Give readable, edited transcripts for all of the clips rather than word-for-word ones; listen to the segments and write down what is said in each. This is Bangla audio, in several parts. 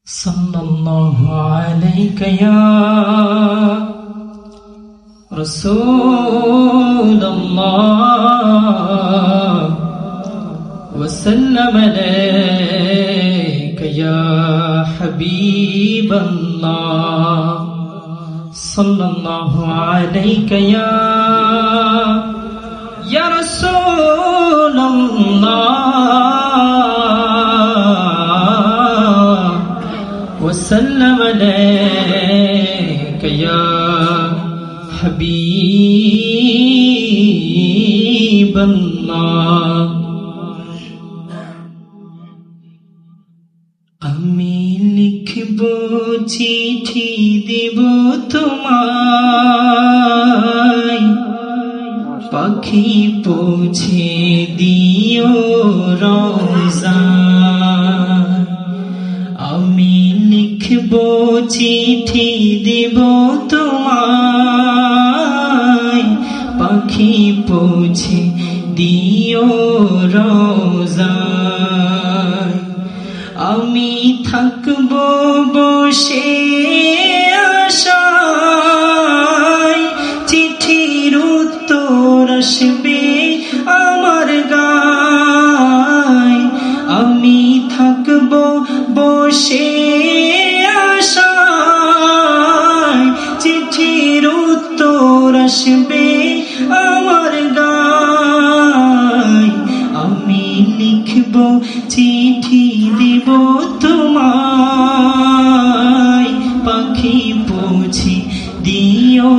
صلى الله عليك يا رسول الله وسلم عليك يا حبيب الله صلى الله عليك يا رسول الله وسلم عليك يا حبيب الله আমি লিখব চিঠি দেব তোমায় পাখি পৌঁছে দিও রওজায় আমি লিখব চিঠি দেব তোমায় পাখি পৌঁছে দিও রওজায় আমি থাকব বসে আশায় চিঠির উত্তর আসবে আমার গায় আমি থাকব বসে আশায় চিঠির উত্তর আসবে আমার গায় আমি লিখব চিঠি দেব তোমায় পাখি পৌঁছে দিও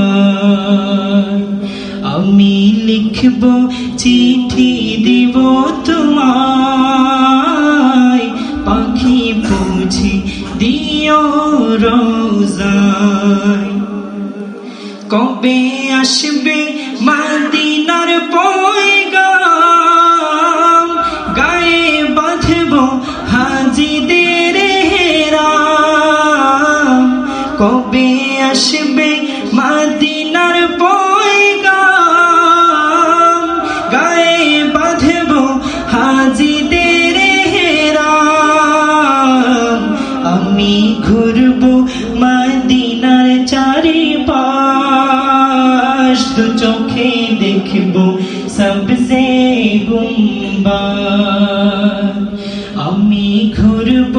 রওজায় আমি লিখব চিঠি দেব তোমায় পাখি পৌঁছে দিও রওজায় কবে আসবে মদিনার পয়গাম গায়ে বাঁধব হাজিদের হেরাম কবে আসবে মদিনার পয়গাম গায়ে বাঁধব হাজিদের হেরাম আমি ঘুরব মদিনার চারিপাশ দু চোখে দেখব সবজে গুম্বাদ আমি ঘুরব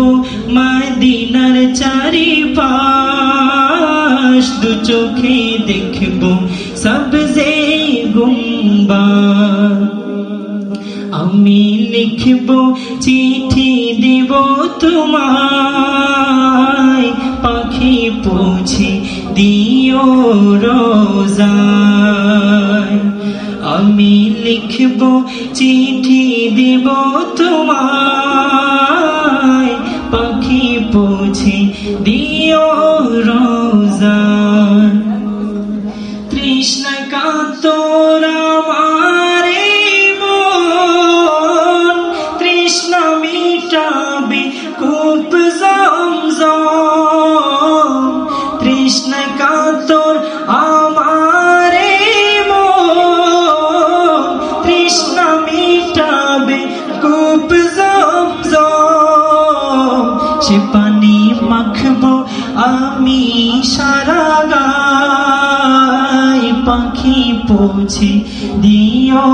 মদিনার চারিপাশ দু চোখে দেখব সবজে গুম্বাদ আমি লিখব চিঠি দেব তোমায় পাখি পৌঁছে দিও রওজায় আমি লিখব চিঠি দেব তোমায় পাখি পৌঁছে দিও রওজায় তৃষ্ণা কাতর আমারে মন তৃষ্ণা মিটাবে কূপ জমজম তৃষ্ণা কাতর আমারে মন তৃষ্ণা মিটাবে কূপ জমজম সে পানি মাখব আমি সারা গায় পাখি পৌঁছে দিও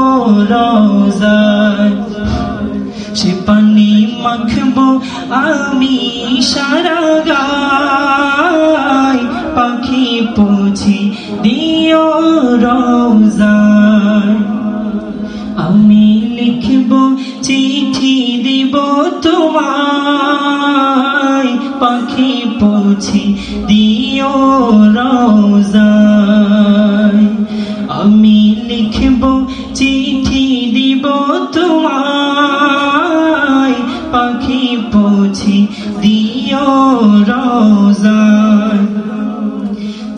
রওজায় সে পানি মাখব আমি সারা গায় পাখি পৌঁছে দিও রওজায় আমি লিখব চিঠি দেব তোমায় পাখি পৌঁছে দিও রওজায় আমি লিখব চিঠি দেব তোমায় পাখি পৌঁছে দিও রওজায়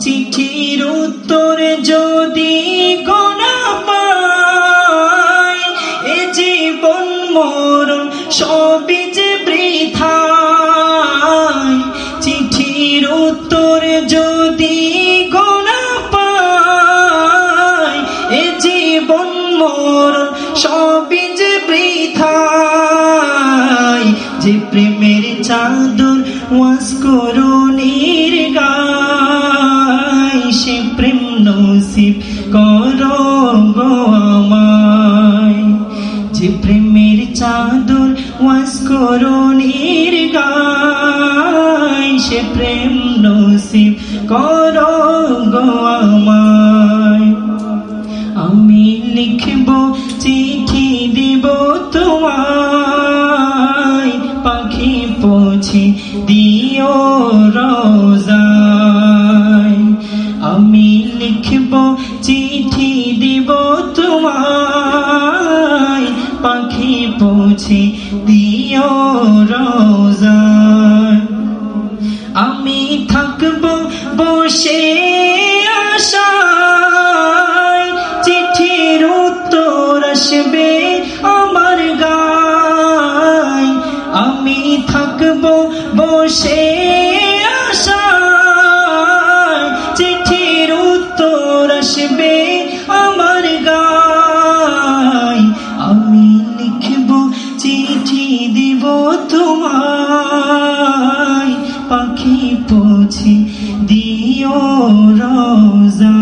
চিঠির উত্তর যদি গোনা পাই এ জীবন মরণ সবই যে বৃথায় চিঠির উত্তর যদি গোনা পাই এ জীবন মরণ সবই যে বৃথায় যে প্রেমের চাদর ওয়াসকরণীর গায় সে প্রেম নসিব করো গো আমায় যে প্রেমের চাদর ওয়াসকরণীর গায় সে প্রেম নসিব করো গো আমায় আমি লিখব চিঠি দিব তোমায় পাখি পৌঁছে দিও রোজায় আমি লিখব চিঠি দিব তোমায় পাখি পৌঁছে দিও রোজায় আমি থাকব বসে আশায় চিঠির উত্তর আসবে আমার গায় আমি থাকব বসে আশায় চিঠির উত্তর আসবে আমার গায় আমি লিখব চিঠি দিব তোমায় পাখি পৌঁছে দিও রোজা